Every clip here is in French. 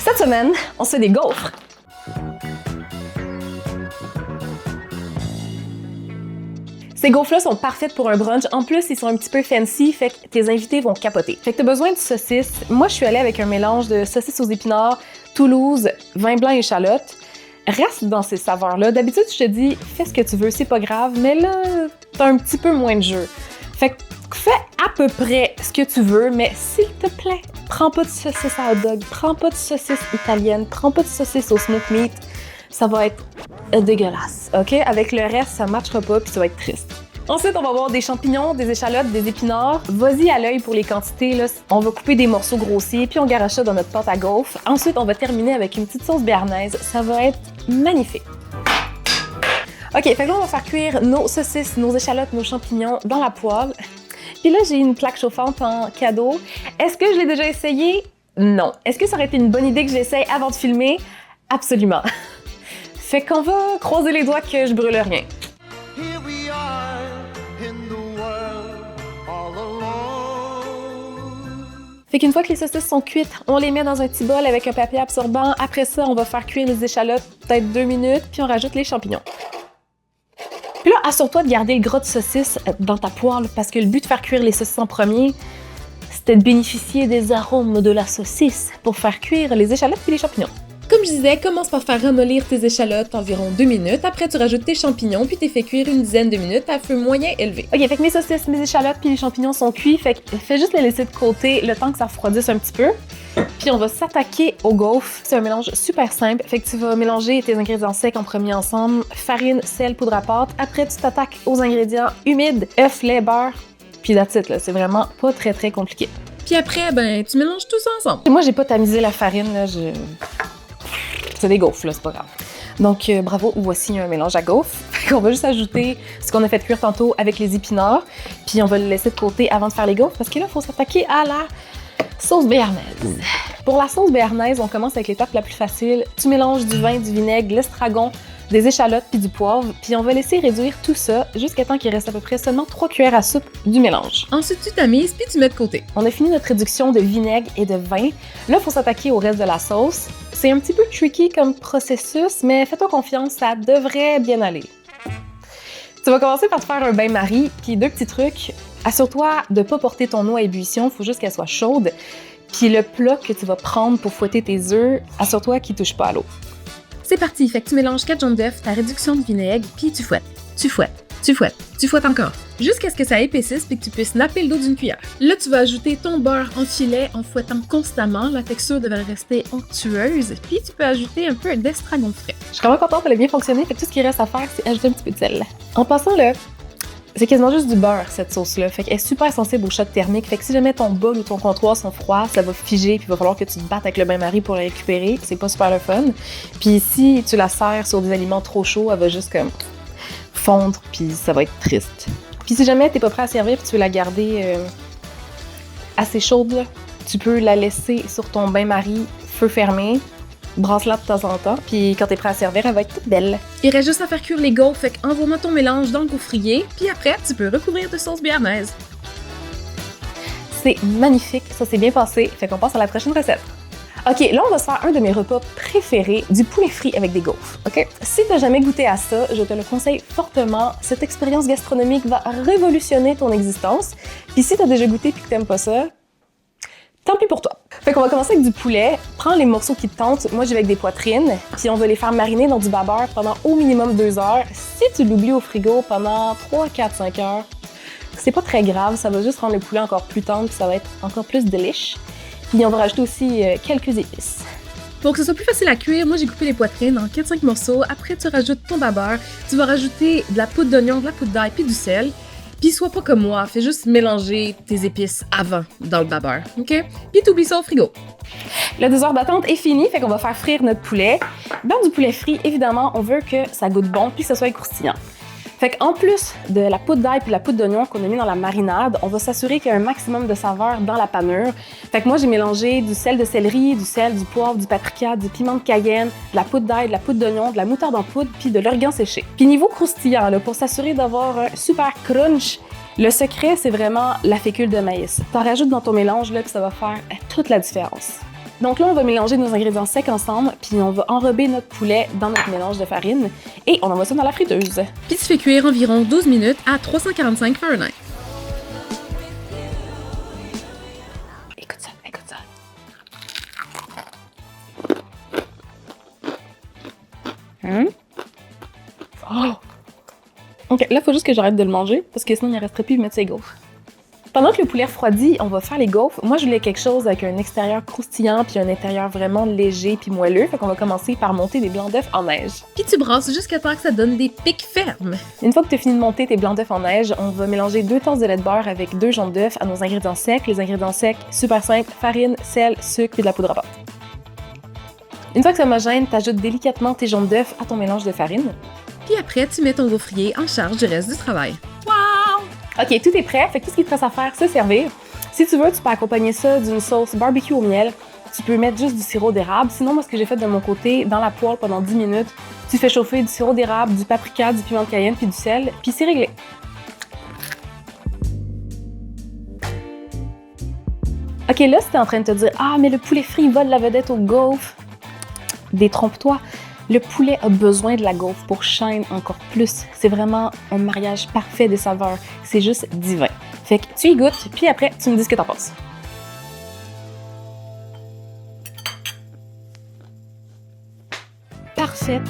Cette semaine, on se fait des gaufres. Ces gaufres-là sont parfaites pour un brunch. En plus, ils sont un petit peu fancy, fait que tes invités vont capoter. Fait que t'as besoin de saucisses. Moi, je suis allée avec un mélange de saucisses aux épinards, Toulouse, vin blanc et échalote. Reste dans ces saveurs-là. D'habitude, je te dis, fais ce que tu veux, c'est pas grave, mais là, t'as un petit peu moins de jeu. Fait que fais à peu près ce que tu veux, mais s'il te plaît, prends pas de saucisse à hot dog, prends pas de saucisse italienne, prends pas de saucisse au smoked meat. Ça va être dégueulasse, OK? Avec le reste, ça matchera pas puis ça va être triste. Ensuite, on va avoir des champignons, des échalotes, des épinards. Vas-y à l'œil pour les quantités, là. On va couper des morceaux grossiers puis on garoche ça dans notre pâte à gaufres. Ensuite, on va terminer avec une petite sauce béarnaise. Ça va être magnifique. OK, fait que là, on va faire cuire nos saucisses, nos échalotes, nos champignons dans la poêle. Puis là, j'ai une plaque chauffante en cadeau. Est-ce que je l'ai déjà essayé? Non. Est-ce que ça aurait été une bonne idée que j'essaye avant de filmer? Absolument. Fait qu'on va croiser les doigts que je brûle rien. Fait qu'une fois que les saucisses sont cuites, on les met dans un petit bol avec un papier absorbant. Après ça, on va faire cuire les échalotes peut-être 2 minutes, puis on rajoute les champignons. Puis là, assure-toi de garder le gras de saucisse dans ta poêle, parce que le but de faire cuire les saucisses en premier, c'était de bénéficier des arômes de la saucisse pour faire cuire les échalotes puis les champignons. Comme je disais, commence par faire ramollir tes échalotes environ 2 minutes. Après, tu rajoutes tes champignons, puis t'es fait cuire une dizaine de minutes à feu moyen élevé. OK, fait que mes saucisses, mes échalotes, puis les champignons sont cuits. Fait que fais juste les laisser de côté le temps que ça refroidisse un petit peu. Puis on va s'attaquer aux gaufres. C'est un mélange super simple. Fait que tu vas mélanger tes ingrédients secs en premier ensemble. Farine, sel, poudre à pâte. Après, tu t'attaques aux ingrédients humides, œufs, lait, beurre. Puis that's it, là. C'est vraiment pas très compliqué. Puis après, ben, tu mélanges tout ça ensemble. Et moi, j'ai pas tamisé la farine, là. C'est des gaufres, là, c'est pas grave. Donc, bravo, voici un mélange à gaufres. On va juste ajouter ce qu'on a fait cuire tantôt avec les épinards, puis on va le laisser de côté avant de faire les gaufres, parce que là, il faut s'attaquer à la sauce béarnaise. Pour la sauce béarnaise, on commence avec l'étape la plus facile. Tu mélanges du vin, du vinaigre, l'estragon, des échalotes puis du poivre, puis on va laisser réduire tout ça jusqu'à temps qu'il reste à peu près seulement 3 cuillères à soupe du mélange. Ensuite, tu tamises puis tu mets de côté. On a fini notre réduction de vinaigre et de vin. Là, il faut s'attaquer au reste de la sauce. C'est un petit peu tricky comme processus, mais fais-toi confiance, ça devrait bien aller. Tu vas commencer par te faire un bain-marie, puis 2 petits trucs. Assure-toi de ne pas porter ton eau à ébullition, il faut juste qu'elle soit chaude. Puis le plat que tu vas prendre pour fouetter tes œufs, assure-toi qu'il ne touche pas à l'eau. C'est parti, fait que tu mélanges 4 jaunes d'œufs, ta réduction de vinaigre, puis tu fouettes, tu fouettes, tu fouettes, tu fouettes encore, jusqu'à ce que ça épaississe puis que tu puisses napper le dos d'une cuillère. Là, tu vas ajouter ton beurre en filet en fouettant constamment, la texture devrait rester onctueuse, puis tu peux ajouter un peu d'estragon frais. Je suis vraiment contente qu'elle ait bien fonctionné, fait que tout ce qu'il reste à faire, c'est ajouter un petit peu de sel. En passant là, c'est quasiment juste du beurre, cette sauce-là. Fait qu'elle est super sensible au choc thermique. Fait que si jamais ton bol ou ton comptoir sont froids, ça va figer puis il va falloir que tu te battes avec le bain-marie pour le récupérer. C'est pas super le fun. Puis si tu la sers sur des aliments trop chauds, elle va juste comme fondre puis ça va être triste. Puis si jamais t'es pas prêt à servir puis tu veux la garder assez chaude, là, tu peux la laisser sur ton bain-marie, feu fermé. Brasse-la de temps en temps, puis quand t'es prêt à servir, elle va être toute belle. Il reste juste à faire cuire les gaufres, fait qu'envoie-moi ton mélange dans le gaufrier, puis après, tu peux recouvrir de sauce béarnaise. C'est magnifique, ça s'est bien passé, fait qu'on passe à la prochaine recette. OK, là, on va se faire un de mes repas préférés, du poulet frit avec des gaufres, OK? Si t'as jamais goûté à ça, je te le conseille fortement. Cette expérience gastronomique va révolutionner ton existence. Puis si t'as déjà goûté et que t'aimes pas ça, tant pis pour toi. Fait qu'on va commencer avec du poulet. Prends les morceaux qui te tentent. Moi, j'y vais avec des poitrines. Puis on va les faire mariner dans du beurre pendant au minimum 2 heures. Si tu l'oublies au frigo pendant 3, 4, 5 heures, c'est pas très grave. Ça va juste rendre le poulet encore plus tendre puis ça va être encore plus delish. Puis on va rajouter aussi quelques épices. Pour que ce soit plus facile à cuire, moi j'ai coupé les poitrines en 4-5 morceaux. Après, tu rajoutes ton beurre. Tu vas rajouter de la poudre d'oignon, de la poudre d'ail puis du sel. Puis sois pas comme moi, fais juste mélanger tes épices avant dans le beurre, OK? Puis t'oublies ça au frigo. Le 2 heures d'attente est fini, fait qu'on va faire frire notre poulet. Dans du poulet frit, évidemment, on veut que ça goûte bon puis que ça soit croustillant. Fait qu'en plus de la poudre d'ail et de la poudre d'oignon qu'on a mis dans la marinade, on va s'assurer qu'il y a un maximum de saveur dans la panure. Fait que moi, j'ai mélangé du sel de céleri, du sel, du poivre, du paprika, du piment de Cayenne, de la poudre d'ail, de la poudre d'oignon, de la moutarde en poudre puis de l'origan séché. Puis niveau croustillant, là, pour s'assurer d'avoir un super crunch, le secret, c'est vraiment la fécule de maïs. T'en rajoutes dans ton mélange là, puis ça va faire toute la différence. Donc là, on va mélanger nos ingrédients secs ensemble, puis on va enrober notre poulet dans notre mélange de farine et on envoie ça dans la friteuse. Puis tu fais cuire environ 12 minutes à 345 Fahrenheit. Écoute ça, écoute ça. Oh! Ok, là, il faut juste que j'arrête de le manger, parce que sinon, il ne resterait plus à mettre ses gaufres. Pendant que le poulet refroidit, on va faire les gaufres. Moi, je voulais quelque chose avec un extérieur croustillant puis un intérieur vraiment léger puis moelleux. Fait qu'on va commencer par monter des blancs d'œufs en neige. Puis tu brasses jusqu'à temps que ça donne des pics fermes. Une fois que tu as fini de monter tes blancs d'œufs en neige, on va mélanger 2 tasses de lait de beurre avec 2 jaunes d'œufs à nos ingrédients secs. Les ingrédients secs, super simples, farine, sel, sucre et de la poudre à pâte. Une fois que c'est homogène, tu ajoutes délicatement tes jaunes d'œufs à ton mélange de farine. Puis après, tu mets ton gaufrier en charge du reste du travail. Ok, tout est prêt, fait que tout ce qu'il te reste à faire, c'est servir. Si tu veux, tu peux accompagner ça d'une sauce barbecue au miel. Tu peux mettre juste du sirop d'érable. Sinon, moi, ce que j'ai fait de mon côté, dans la poêle pendant 10 minutes, tu fais chauffer du sirop d'érable, du paprika, du piment de cayenne, puis du sel, puis c'est réglé. Ok, là, si t'es en train de te dire « Ah, mais le poulet frit vole la vedette au gaufre », détrompe-toi. Le poulet a besoin de la gaufre pour shine encore plus. C'est vraiment un mariage parfait des saveurs. C'est juste divin. Fait que tu y goûtes, puis après, tu me dis ce que t'en penses. Parfait.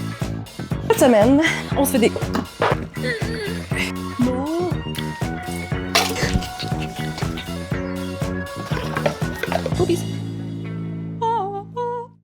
Cette semaine, on se fait des gaufres.